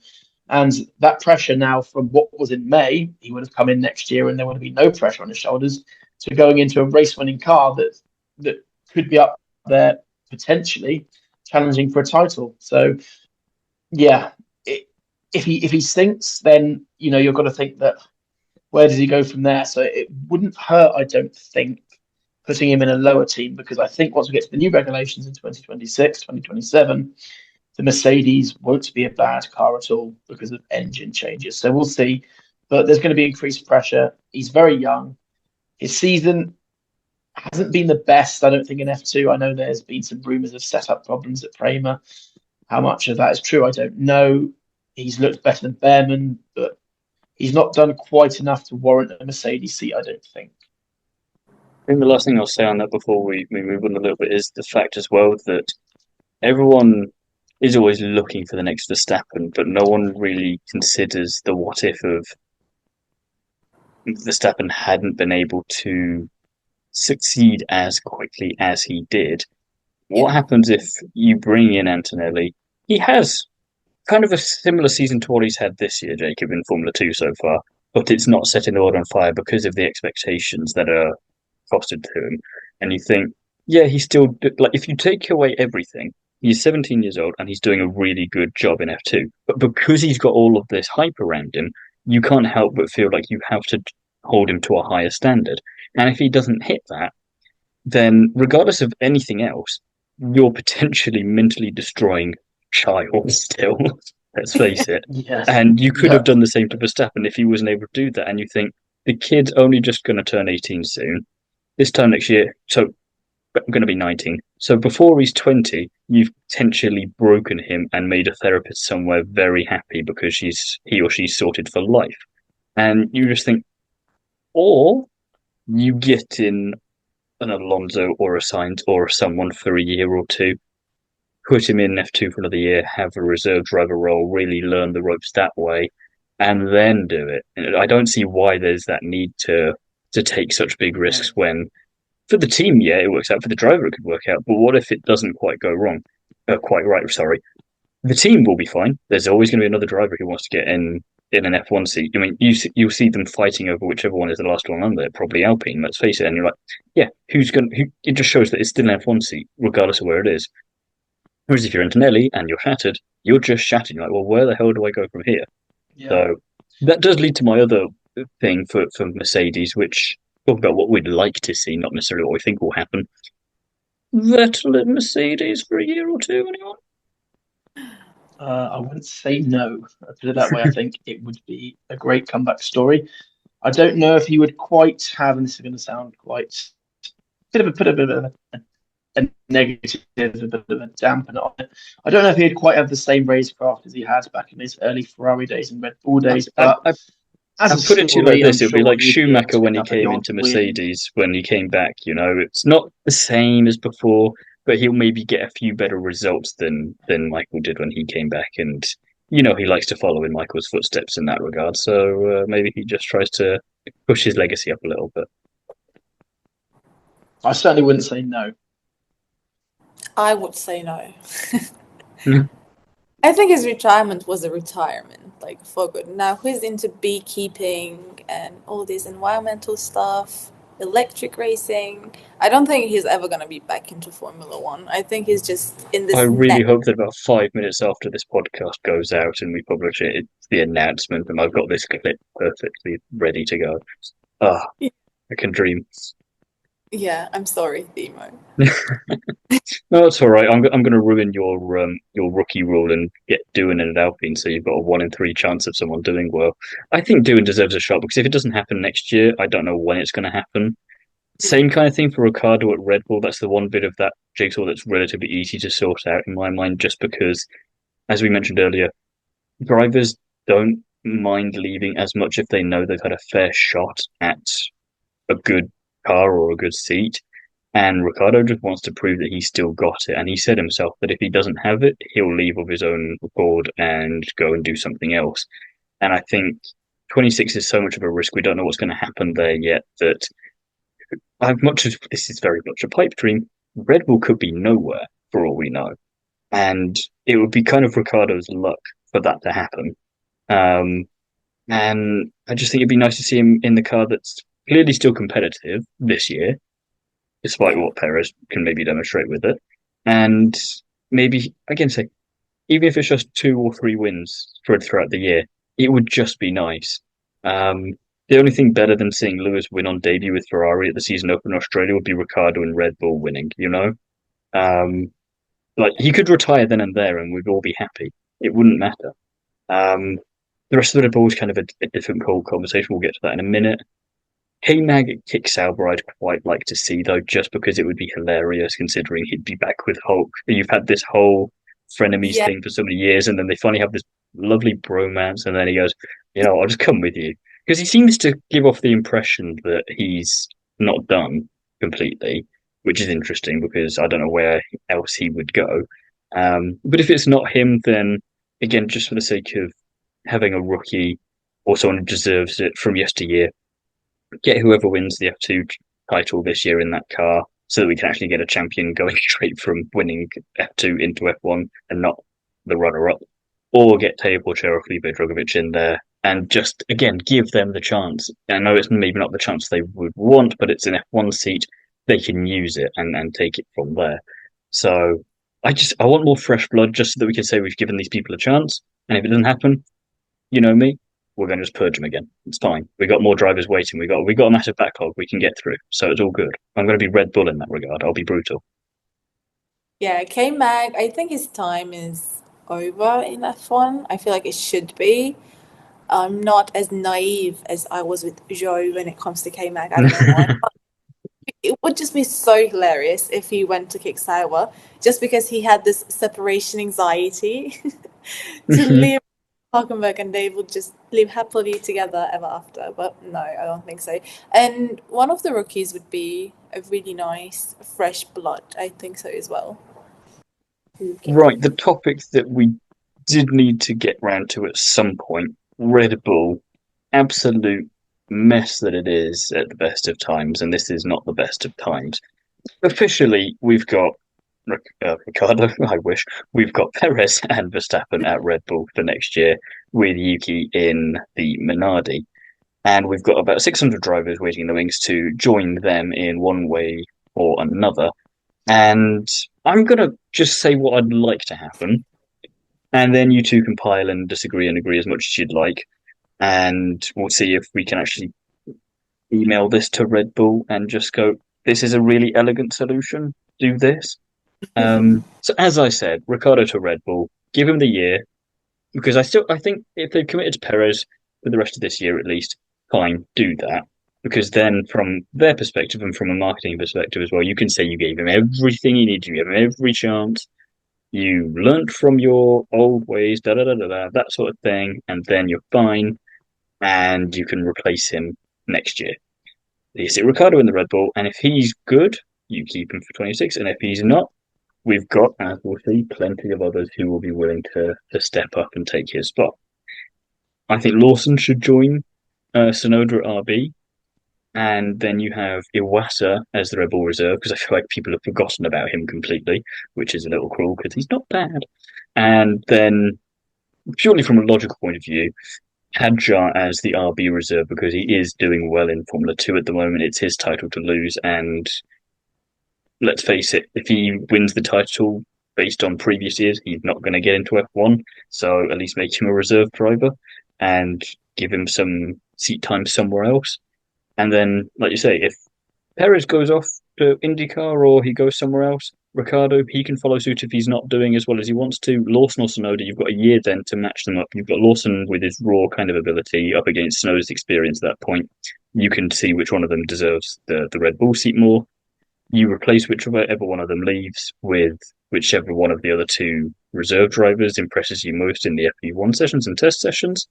And that pressure now from what was in May, he would have come in next year and there would have been no pressure on his shoulders, to going into a race-winning car that could be up there potentially challenging for a title. So, yeah, if he sinks, then you've got to think that where does he go from there? So it wouldn't hurt, I don't think, putting him in a lower team, because I think once we get to the new regulations in 2026, 2027, the Mercedes won't be a bad car at all because of engine changes. So we'll see. But there's going to be increased pressure. He's very young. His season hasn't been the best, I don't think, in F2. I know there's been some rumours of setup problems at Prema. How much of that is true, I don't know. He's looked better than Behrman, but he's not done quite enough to warrant a Mercedes seat, I don't think. I think the last thing I'll say on that before we move on a little bit is the fact as well that everyone is always looking for the next Verstappen, but no one really considers the what if of Verstappen hadn't been able to succeed as quickly as he did. What happens if you bring in Antonelli? He has kind of a similar season to what he's had this year, Jacob, in Formula 2 so far, but it's not setting the world on fire because of the expectations that are fostered to him. And you think, yeah, he's still, like, if you take away everything, he's 17 years old and he's doing a really good job in F2. But because he's got all of this hype around him, you can't help but feel like you have to hold him to a higher standard. And if he doesn't hit that, then regardless of anything else, you're potentially mentally destroying child still. Let's face it. Yes. And you could have done the same to Verstappen if he wasn't able to do that. And you think the kid's only just going to turn 18 soon. This time next year, so I'm going to be 19. So before he's 20, you've potentially broken him and made a therapist somewhere very happy because he or she's sorted for life. And you just think, or you get in an Alonso or a Sainz or someone for a year or two, put him in F2 for another year, have a reserve driver role, really learn the ropes that way, and then do it. And I don't see why there's that need to take such big risks when, for the team, yeah, it works out. For the driver, it could work out. But what if it doesn't quite go wrong? quite right, sorry. The team will be fine. There's always going to be another driver who wants to get in an F1 seat. I mean, you'll see them fighting over whichever one is the last one on there. Probably Alpine, let's face it. And you're like, yeah, who's going? Who? It just shows that it's still an F1 seat, regardless of where it is. Whereas if you're Antonelli and you're shattered, you're just shattered. You're like, well, where the hell do I go from here? Yeah. So that does lead to my other thing for Mercedes, which talk about what we'd like to see, not necessarily what we think will happen. Vettel at Mercedes for a year or two, anyone? I wouldn't say no. I'll put it that way. I think it would be a great comeback story. I don't know if he would quite have, and this is going to sound quite put a bit of a negative, a bit of a dampener on it. I don't know if he'd quite have the same racecraft as he had back in his early Ferrari days and Red Bull days, but I'll put it to you like this: it'll be like Schumacher when he pick up came the into odd Mercedes when he came back. You know, it's not the same as before, but he'll maybe get a few better results than Michael did when he came back. And you know, he likes to follow in Michael's footsteps in that regard. So maybe he just tries to push his legacy up a little bit. I certainly wouldn't say no. I would say no. Mhm. I think his retirement was a retirement, like for good. Now he's into beekeeping and all this environmental stuff, electric racing. I don't think he's ever going to be back into Formula One. I think he's just in I this really net. hope that about 5 minutes after this podcast goes out and we publish it, it's the announcement, and I've got this clip perfectly ready to go. Ah, I can dream. Yeah, I'm sorry, Thiemo. No, it's all right. I'm going to ruin your rookie rule and get Doohan in at Alpine, so you've got a 1 in 3 chance of someone doing well. I think Doohan deserves a shot because if it doesn't happen next year, I don't know when it's going to happen. Same kind of thing for Ricardo at Red Bull. That's the one bit of that jigsaw that's relatively easy to sort out in my mind, just because, as we mentioned earlier, drivers don't mind leaving as much if they know they've had a fair shot at a good car or a good seat. And Ricardo just wants to prove that he's still got it. And he said himself that if he doesn't have it, he'll leave of his own accord and go and do something else. And I think 26 is so much of a risk. We don't know what's going to happen there yet. That as much as this is very much a pipe dream, Red Bull could be nowhere for all we know. And it would be kind of Ricardo's luck for that to happen. Um, and I just think it'd be nice to see him in the car that's clearly still competitive this year, despite what Perez can maybe demonstrate with it. And maybe, again, say, even if it's just 2 or 3 wins spread throughout the year, it would just be nice. The only thing better than seeing Lewis win on debut with Ferrari at the season open in Australia would be Ricardo and Red Bull winning, you know? Um, like, he could retire then and there and we'd all be happy. It wouldn't matter. Um, the rest of the Red Bull is kind of a difficult conversation. We'll get to that in a minute. K-Mag at Kick Sauber I'd quite like to see, though, just because it would be hilarious considering he'd be back with Hulk. You've had this whole frenemies Yeah, thing for so many years, and then they finally have this lovely bromance, and then he goes, I'll just come with you. Because he seems to give off the impression that he's not done completely, which is interesting because I don't know where else he would go. But if it's not him, then again, just for the sake of having a rookie or someone who deserves it from yesteryear, get whoever wins the F2 title this year in that car so that we can actually get a champion going straight from winning F2 into F1 and not the runner up. Or get Teo Porchero or Felipe Drogovic in there and just, again, give them the chance. I know it's maybe not the chance they would want, but it's an F1 seat. They can use it and take it from there. So I want more fresh blood just so that we can say we've given these people a chance. And if it doesn't happen, you know me, we're going to just purge them again. It's fine. We got more drivers waiting. We got a massive backlog we can get through, so it's all good. I'm going to be Red Bull in that regard. I'll be brutal. yeah. K-Mag, I think his time is over in F1. I feel like it should be. I'm not as naive as I was with Joe when it comes to K-Mag. I don't know why. It would just be so hilarious if he went to kick Sauber just because he had this separation anxiety to leave Hulkenberg and they would just live happily together ever after. But no, I don't think so. And one of the rookies would be a really nice fresh blood. I think so as well. Right, the topic that we did need to get round to at some point, Red Bull, absolute mess that it is at the best of times, and this is not the best of times. Officially, we've got Ricardo, I wish. We've got Perez and Verstappen at Red Bull for next year, with Yuki in the Minardi. And we've got about 600 drivers waiting in the wings to join them in one way or another. And I'm going to just say what I'd like to happen. And then you two compile and disagree and agree as much as you'd like. And we'll see if we can actually email this to Red Bull and just go, this is a really elegant solution. Do this. So as I said, Ricardo to Red Bull, give him the year, because I think if they've committed to Perez for the rest of this year at least, fine, do that. Because then from their perspective and from a marketing perspective as well, you can say you gave him everything he needed, you gave him every chance, you learnt from your old ways, that sort of thing, and then you're fine, and you can replace him next year. You see Ricardo in the Red Bull, and if he's good, you keep him for 26, and if he's not, we've got, as we'll see, plenty of others who will be willing to step up and take his spot. I think Lawson should join Tsunoda at RB, and then you have Iwasa as the Red Bull reserve, because I feel like people have forgotten about him completely, which is a little cruel because he's not bad. And then, purely from a logical point of view, Hadjar as the RB reserve, because he is doing well in Formula 2 at the moment. It's his title to lose, and let's face it, if he wins the title based on previous years, he's not going to get into F1. So at least make him a reserve driver and give him some seat time somewhere else. And then, like you say, if Perez goes off to IndyCar or he goes somewhere else, Ricardo, he can follow suit if he's not doing as well as he wants to. Lawson or Tsunoda, you've got a year then to match them up. You've got Lawson with his raw kind of ability up against Tsunoda's experience at that point. You can see which one of them deserves the Red Bull seat more. You replace whichever one of them leaves with whichever one of the other two reserve drivers impresses you most in the FP1 sessions and test sessions.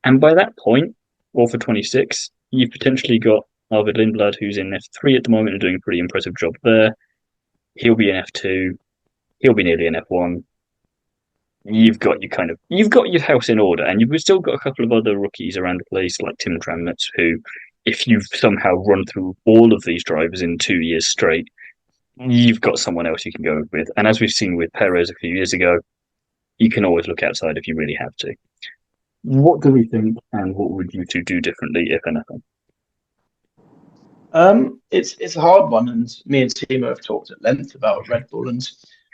And by that point, or for 26, you've potentially got Arvid Lindblad, who's in F3 at the moment and doing a pretty impressive job there. He'll be in F2. He'll be nearly in F1. You've got your house in order, and you've still got a couple of other rookies around the place like Tim Tramnitz, who, if you've somehow run through all of these drivers in 2 years straight, you've got someone else you can go with. And as we've seen with Perez a few years ago, you can always look outside if you really have to. What do we think, and what would you two do differently, if anything? It's a hard one, and me and Thiemo have talked at length about Red Bull, and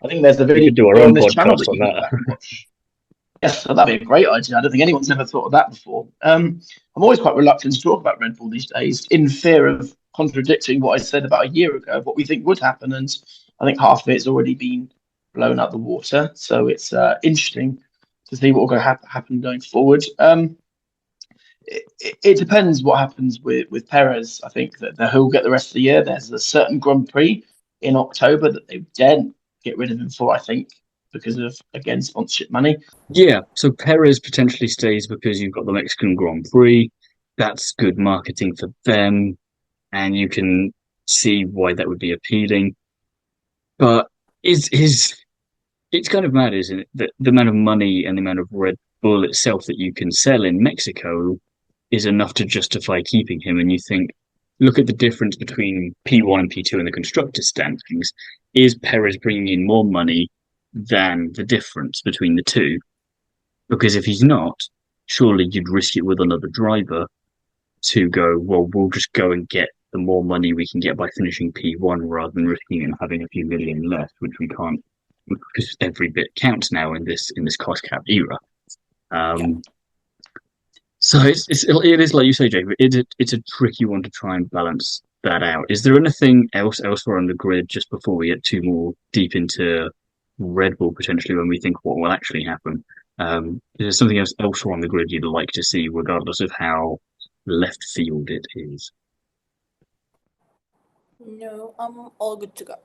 I think there's a We video could do our on own this channel podcast that on you can go that. back and watch. Yes, so that'd be a great idea. I don't think anyone's ever thought of that before. I'm always quite reluctant to talk about Red Bull these days, in fear of contradicting what I said about a year ago, what we think would happen, and I think half of it's already been blown out the water. So it's interesting to see what will happen going forward. It depends what happens with Perez. I think that he'll get the rest of the year. There's a certain Grand Prix in October that they daren't get rid of him for, I think, because of, again, sponsorship money. Yeah, so Perez potentially stays because you've got the Mexican Grand Prix. That's good marketing for them, and you can see why that would be appealing. But it's kind of mad, isn't it? That the amount of money and the amount of Red Bull itself that you can sell in Mexico is enough to justify keeping him. And you think, look at the difference between P1 and P2 in the constructors' standings. Is Perez bringing in more money than the difference between the two? Because if he's not, surely you'd risk it with another driver to go, well, we'll just go and get the more money we can get by finishing P1 rather than risking and having a few million less, which we can't, because every bit counts now in this cost cap era. So it is like you say, Jacob. It's a tricky one to try and balance that out. Is there anything else elsewhere on the grid just before we get too more deep into Red Bull potentially when we think what will actually happen? Is there something else elsewhere on the grid you'd like to see, regardless of how left field it is? No, I'm all good to go.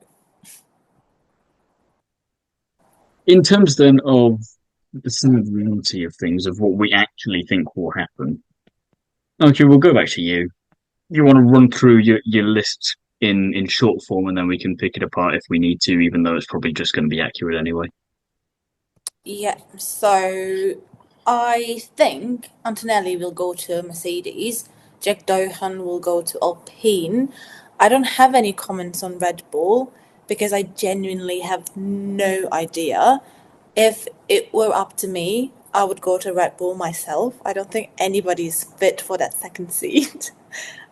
In terms then of the reality of things, of what we actually think will happen. Okay, we'll go back to you. You want to run through your list in short form, and then we can pick it apart if we need to, even though it's probably just going to be accurate anyway. Yeah, so I think Antonelli will go to Mercedes. Jack Doohan will go to Alpine. I don't have any comments on Red Bull. because I genuinely have no idea. If it were up to me, I would go to Red Bull myself. I don't think anybody's fit for that second seat.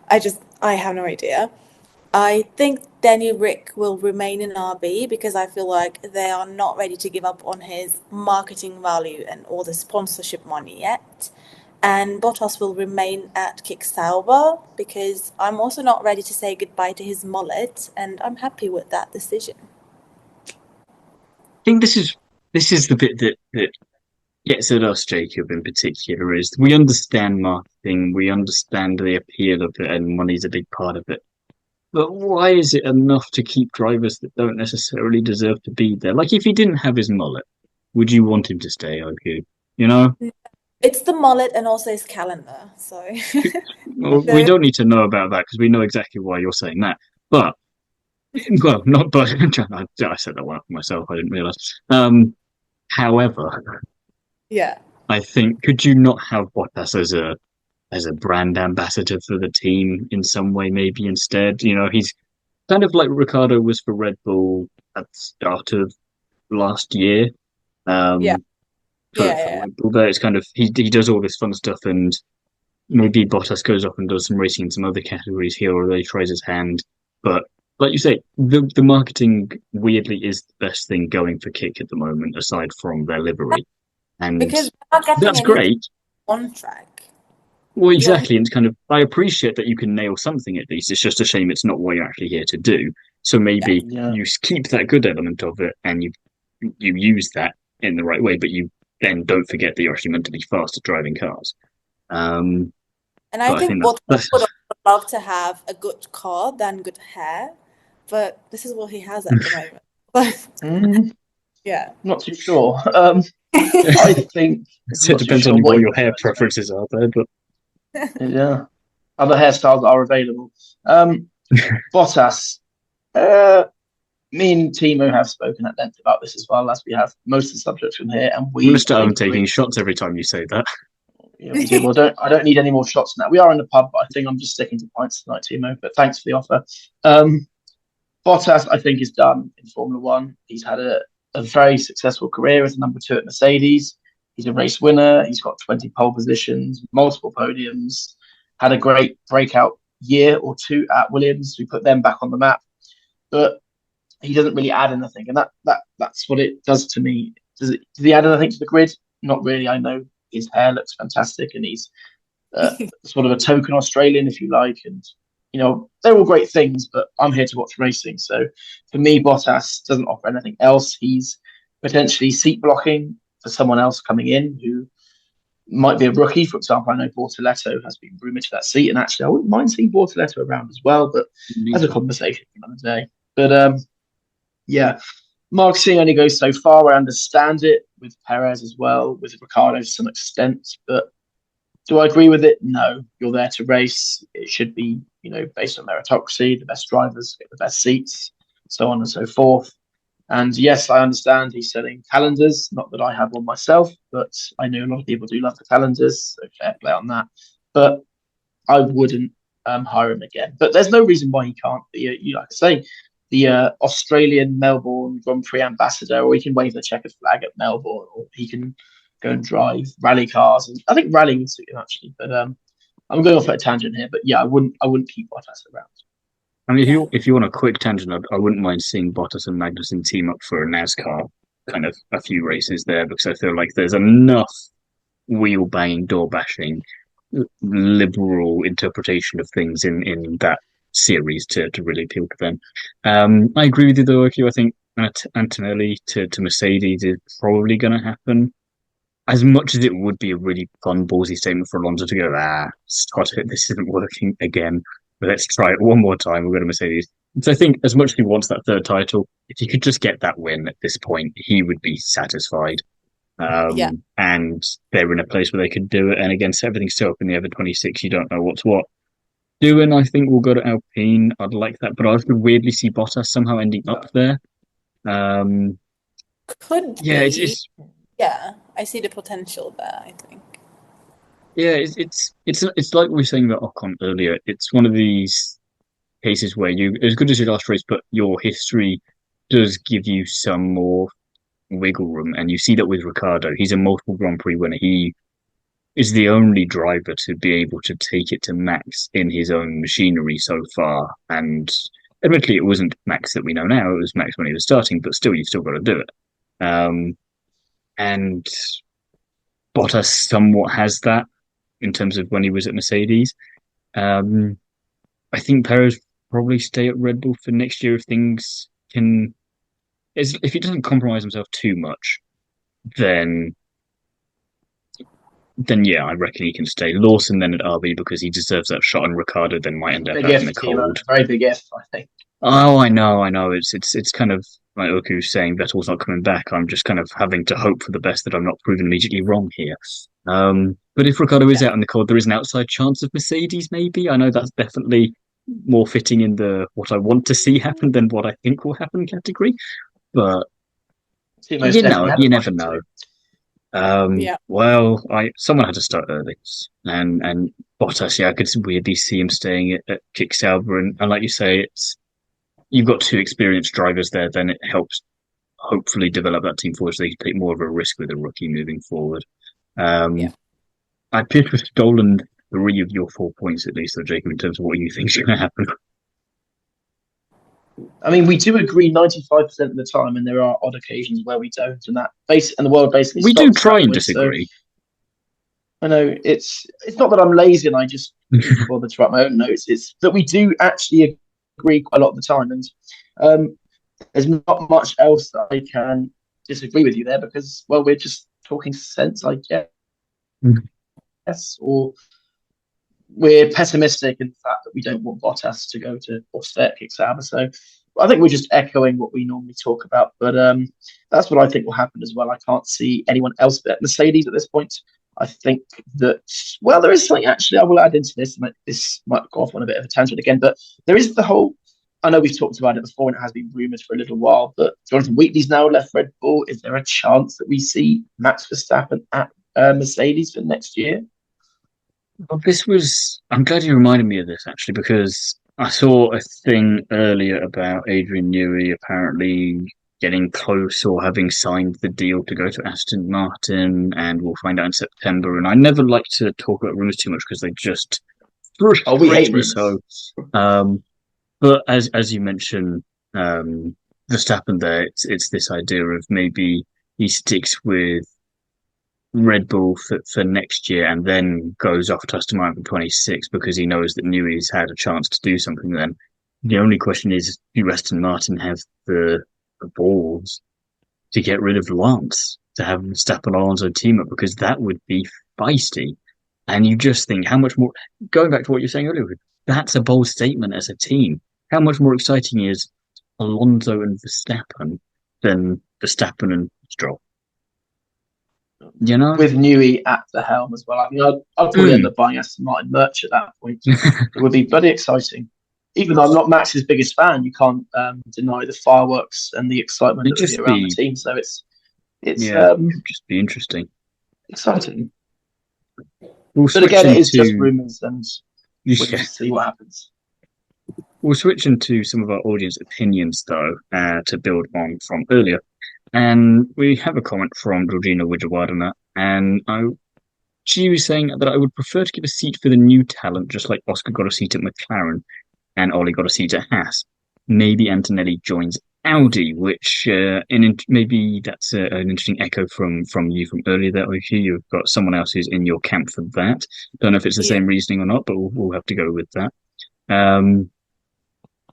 I have no idea. I think Danny Rick will remain in RB because I feel like they are not ready to give up on his marketing value and all the sponsorship money yet. And Bottas will remain at Kick Sauber because I'm also not ready to say goodbye to his mullet, and I'm happy with that decision. I think this is the bit that gets at us, Jacob, in particular, is we understand marketing, we understand the appeal of it, and money's a big part of it. But why is it enough to keep drivers that don't necessarily deserve to be there? Like, if he didn't have his mullet, would you want him to stay, Öykü? You know? It's the mullet and also his calendar. So Well, we don't need to know about that because we know exactly why you're saying that. But, well, not but I said that one for myself. I didn't realize. However, yeah, I think could you not have Bottas as a brand ambassador for the team in some way, maybe instead? You know, he's kind of like Ricardo was for Red Bull at the start of last year. yeah, For yeah, Red Bull, there it's kind of he does all this fun stuff, and maybe Bottas goes off and does some racing in some other categories here, or he tries his hand. But like you say, the marketing weirdly is the best thing going for Kick at the moment, aside from their livery, and because we're not getting that's anything great. on track. Well, The only exactly, and it's kind of I appreciate that you can nail something at least. It's just a shame it's not what you're actually here to do. So yeah, maybe Yeah. you keep that good element of it, and you use that in the right way, but you then don't forget that you're actually meant to be fast at driving cars. Um, and I but I think think Bottas that's would love to have a good car than good hair, but this is what he has at the moment. But Mm, yeah, not too sure. I think I'm it not too depends sure on what what he your hair prefers, mate. preferences are there, but Yeah, other hairstyles are available. Bottas. Uh, Me and Thiemo have spoken at length about this as well, as we have most of the subjects from here, and I'm gonna we, I start think, taking agree. shots every time you say that. Yeah, we do. Well, I don't need any more shots than that. We are in the pub, but I think I'm just sticking to pints tonight, Thiemo. But thanks for the offer. Um, Bottas, I think, is done in Formula One. He's had a very successful career as a number two at Mercedes. He's a race winner. He's got 20 pole positions, multiple podiums, had a great breakout year or two at Williams. We put them back on the map. But he doesn't really add anything, and that's what it does to me. Does he add anything to the grid? Not really. I know his hair looks fantastic, and he's sort of a token Australian, if you like, and they're all great things. But I'm here to watch racing, so for me, Bottas doesn't offer anything else. He's potentially seat blocking for someone else coming in who might be a rookie. For example, I know Bortoletto has been rumoured to that seat, and actually, I wouldn't mind seeing Bortoletto around as well, but as a conversation for another day. But yeah, marketing only goes so far. I understand it with Perez as well, with Ricardo to some extent, but do I agree with it? No. You're there to race. It should be, based on meritocracy, the best drivers get the best seats, so on and so forth. And yes, I understand he's selling calendars. Not that I have one myself, but I know a lot of people do love the calendars, so fair play on that. But I wouldn't hire him again. But there's no reason why he can't be, like I say, the Australian Melbourne Grand Prix ambassador, or he can wave the checkered flag at Melbourne, or he can go and drive rally cars. And I think rallying would suit him actually. But I'm going off at a tangent here. But yeah, I wouldn't keep Bottas around. I mean, yeah. if you want a quick tangent, I wouldn't mind seeing Bottas and Magnussen team up for a NASCAR kind of a few races there because I feel like there's enough wheel banging, door bashing, liberal interpretation of things in that series to really appeal to them. I agree with you though, Öykü. I think Antonelli to Mercedes is probably going to happen. As much as it would be a really fun, ballsy statement for Alonso to go, start it, this isn't working again. But let's try it one more time. We'll go to Mercedes. So I think as much as he wants that third title, if he could just get that win at this point, he would be satisfied. Yeah. And they're in a place where they could do it. And again, so everything's still up in the air for 26. You don't know what's what. Doing, I think we'll go to Alpine. I'd like that, but I could weirdly see Bottas somehow ending up there. Could Yeah, be. Yeah, I see the potential there, I think. yeah, it's like we were saying about Ocon earlier. It's one of these cases where you, as good as your last race, but your history does give you some more wiggle room, and you see that with Ricardo. He's a multiple Grand Prix winner. He is the only driver to be able to take it to Max in his own machinery so far. And admittedly, it wasn't Max that we know now. It was Max when he was starting, but still, you've still got to do it. And Bottas somewhat has that in terms of when he was at Mercedes. I think Perez probably stay at Red Bull for next year if things can. If he doesn't compromise himself too much, then yeah, I reckon he can stay. Lawson then at RB because he deserves that shot, and Ricardo then might end up Big out if, in the Thiemo. cold. Very big if, I think. Oh, I know. It's kind of like Öykü saying Vettel's not coming back. I'm just kind of having to hope for the best that I'm not proven immediately wrong here. But if Ricardo is out in the cold, there is an outside chance of Mercedes, maybe. I know that's definitely more fitting in the what I want to see happen than what I think will happen category. But Thiemo's you definitely know, had you a never point know. Yeah. Well, someone had to start early, and Bottas, yeah, I could weirdly see him staying at Kick Sauber, and like you say, you've got two experienced drivers there, then it helps hopefully develop that team forward so they can take more of a risk with a rookie moving forward. Yeah. I appear to have stolen 3 of your 4 points at least, though, Jacob, in terms of what you think is going to happen. I mean, we do agree 95% of the time, and there are odd occasions where we don't, and the world basically We do stops try and that way. So disagree. I know it's not that I'm lazy and I just don't bother to write my own notes. It's that we do actually agree quite a lot of the time, and there's not much else that I can disagree with you there because, well, we're just talking sense, I guess, or we're pessimistic in the fact that we don't want Bottas to go to or stay at Kick Sauber. So I think we're just echoing what we normally talk about, but that's what I think will happen as well. I can't see anyone else but Mercedes at this point. I think that, well, there is something actually I will add into this. This might go off on a bit of a tangent again, but there is the whole. I know we've talked about it before, and it has been rumoured for a little while. But Jonathan Wheatley's now left Red Bull. Is there a chance that we see Max Verstappen at Mercedes for next year? Well, I'm glad you reminded me of this actually, because I saw a thing earlier about Adrian Newey apparently getting close or having signed the deal to go to Aston Martin, and we'll find out in September. And I never like to talk about rumours too much because they just we hate frustrate me rumours. so. But as you mentioned, Verstappen there, it's this idea of maybe he sticks with Red Bull for next year and then goes off to Aston Martin for 26 because he knows that Newey's had a chance to do something then. The only question is, do Aston Martin have the balls to get rid of Lance, to have Verstappen Alonso team up? Because that would be feisty. And you just think how much more, going back to what you were saying earlier, that's a bold statement as a team. How much more exciting is Alonso and Verstappen than Verstappen and Stroll? You know, with Newey at the helm as well. I mean, I'd probably end up buying Aston Martin merch at that point. It would be bloody exciting. Even though I'm not Max's biggest fan, you can't deny the fireworks and the excitement that would be around the team. So it's it'd just be interesting, exciting. But again, it is just rumours, and we'll just see what happens. We'll switch into some of our audience opinions, though, to build on from earlier. And we have a comment from Georgina Wijawardena, and she was saying that I would prefer to give a seat for the new talent, just like Oscar got a seat at McLaren and Ollie got a seat at Haas. Maybe Antonelli joins Audi, which maybe that's an interesting echo from you from earlier there, Öykü. You've got someone else who's in your camp for that. Don't know if it's the same reasoning or not, but we'll have to go with that.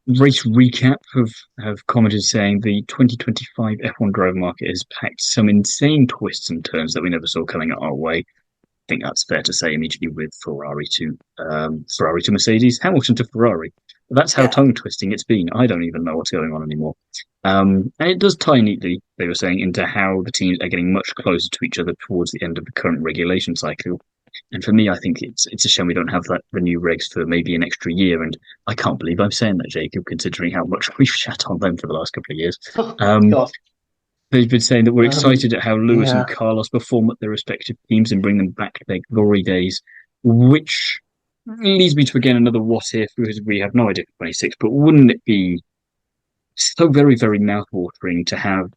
Race Recap have commented saying the 2025 F1 driver market has packed some insane twists and turns that we never saw coming our way. I think that's fair to say immediately with Ferrari to Mercedes, Hamilton to Ferrari. That's how tongue twisting it's been. I don't even know what's going on anymore. And it does tie neatly, they were saying, into how the teams are getting much closer to each other towards the end of the current regulation cycle. And for me, I think it's a shame we don't have the new regs for maybe an extra year. And I can't believe I'm saying that, Jacob, considering how much we've shat on them for the last couple of years. They've been saying that we're excited at how Lewis and Carlos perform at their respective teams and bring them back to their glory days, which leads me to, again, another what if, because we have no idea for 26, but wouldn't it be so very, very mouthwatering to have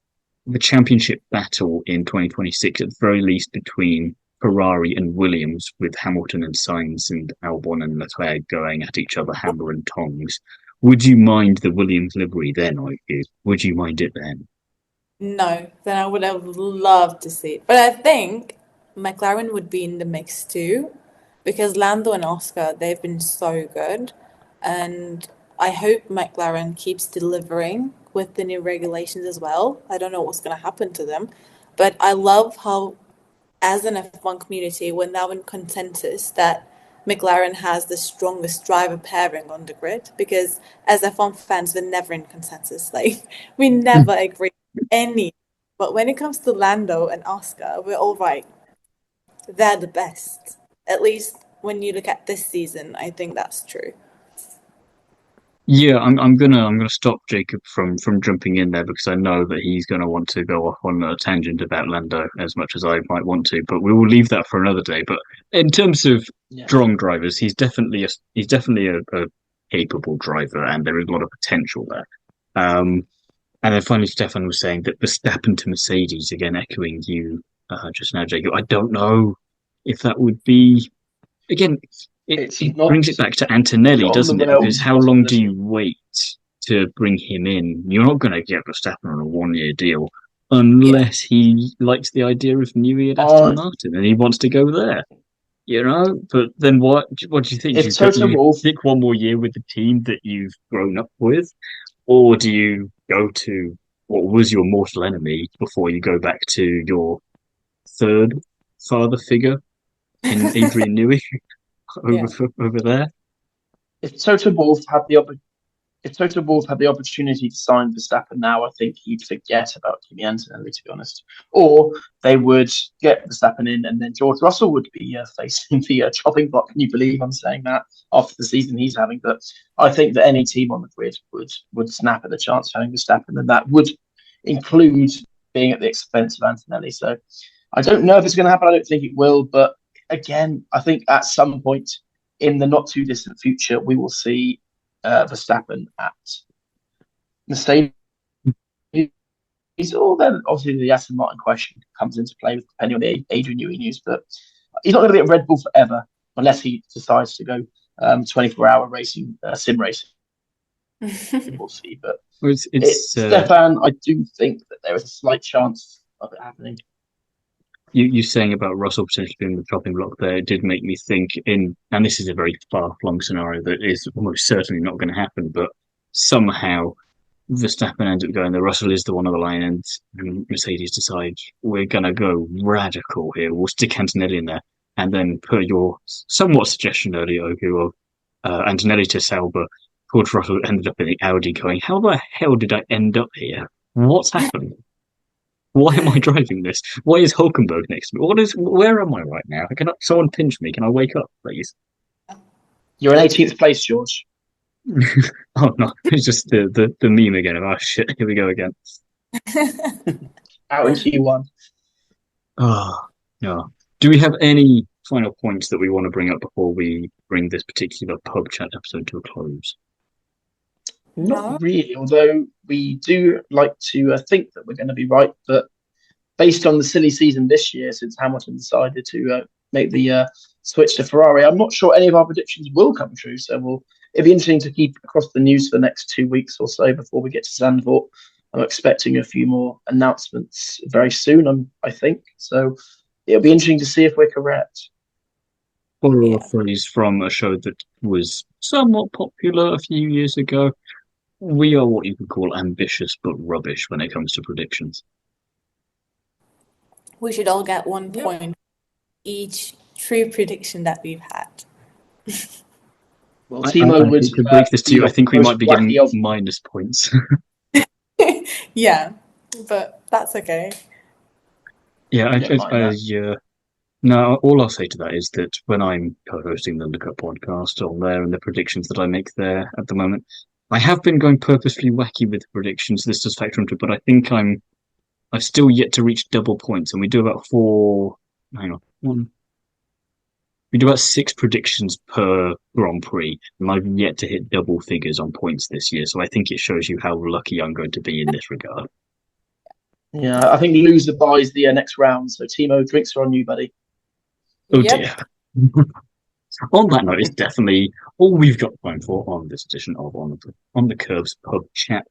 the championship battle in 2026, at the very least, between Ferrari and Williams, with Hamilton and Sainz and Albon and Leclerc going at each other hammer and tongs. Would you mind the Williams livery then, Öykü? Would you mind it then? No, then I would have loved to see it. But I think McLaren would be in the mix too, because Lando and Oscar, they've been so good. And I hope McLaren keeps delivering with the new regulations as well. I don't know what's going to happen to them, but I love how, as an F1 community, we're now in consensus that McLaren has the strongest driver pairing on the grid, because as F1 fans, we're never in consensus. Like, we never agree any. But when it comes to Lando and Oscar, we're all right. They're the best. At least when you look at this season, I think that's true. Yeah, I'm gonna stop Jacob from jumping in there because I know that he's gonna want to go off on a tangent about Lando as much as I might want to, but we will leave that for another day. But in terms of Yeah. strong drivers, he's definitely a capable driver, and there is a lot of potential there. And then finally, Stefan was saying that Verstappen to Mercedes, again echoing you just now, Jacob. I don't know if that would be again. It's It not brings it back to Antonelli, on the doesn't it? Because realms of how long do possibility. you wait to bring him in? You're not going to get Verstappen on a 1 year deal Yeah. unless he likes the idea of Newey at Aston Uh, Martin and he wants to go there. You know, but then what do you think? if Do Toto you Wolff, stick 1 more year with the team that you've grown up with, or do you go to what was your mortal enemy before you go back to your third father figure in Adrian Newey Yeah. over there? if Toto Wolff had the opp- if Toto Wolff had the opportunity to sign Verstappen now, I think he'd forget about Kimi Antonelli, to be honest. Or they would get Verstappen in, and then George Russell would be facing the chopping block. Can you believe I'm saying that after the season he's having? But I think that any team on the grid would snap at the chance of having Verstappen, and that would include being at the expense of Antonelli. So I don't know if it's going to happen. I don't think it will. But again, I think at some point in the not too distant future, we will see Verstappen at Mercedes. Or then obviously the Aston Martin question comes into play depending on the Adrian Newey news. But he's not going to be at Red Bull forever unless he decides to go 24-hour racing, sim racing. We'll see. But Well, Stefan, I do think that there is a slight chance of it happening. you saying about Russell potentially being the chopping block there. It did make me think and this is a very far-flung scenario that is almost certainly not going to happen, but somehow Verstappen ends up going there. Russell is the one on the line, and Mercedes decides we're going to go radical here. We'll stick Antonelli in there, and then per your somewhat suggestion earlier, Öykü, of Antonelli to Sauber, George Russell ended up in the Audi, going, "How the hell did I end up here? What's happened? Why am I driving this? Why is Hulkenberg next to me? Where am I right now? Someone pinch me? Can I wake up, please?" You're in 18th place, George. Oh no, it's just the meme again of, oh shit, here we go again. Out in Q1. Oh no. Do we have any final points that we want to bring up before we bring this particular pub chat episode to a close? Not No. really, although we do like to think that we're going to be right. But based on the silly season this year, since Hamilton decided to make the switch to Ferrari, I'm not sure any of our predictions will come true. So it'll be interesting to keep across the news for the next 2 weeks or so before we get to Zandvoort. I'm expecting a few more announcements very soon, I think. So it'll be interesting to see if we're correct. Borrow a Yeah. phrase from a show that was somewhat popular a few years ago. We are what you could call ambitious but rubbish when it comes to predictions. We should all get 1 point each true prediction that we've had. Well, I Thiemo would hate to break this to you. I think we might be getting wacky of minus points. Yeah, but that's okay. Yeah, I don't mind that. no, all I'll say to that is that when I'm co-hosting the Undercut podcast on there and the predictions that I make there at the moment, I have been going purposefully wacky with predictions. This does factor into it, but I think I've still yet to reach double points, and we do about four. Hang on, one. We do about 6 predictions per Grand Prix, and I've yet to hit double figures on points this year. So I think it shows you how lucky I'm going to be in this regard. Yeah, I think loser buys the next round. So Thiemo, drinks are on you, buddy. Oh Yep. dear. On that note, it's definitely all we've got time for on this edition of On the Kerbs Pub Chat.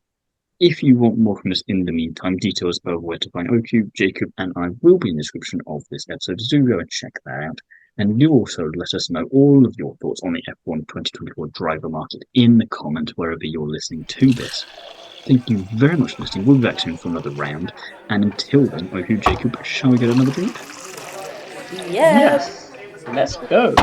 If you want more from us in the meantime, details of where to find Öykü, Jacob, and I will be in the description of this episode. So do go and check that out. And do also let us know all of your thoughts on the F1 2024 driver market in the comments wherever you're listening to this. Thank you very much for listening. We'll be back soon for another round. And until then, Öykü, Jacob, shall we get another drink? Yes. Let's go.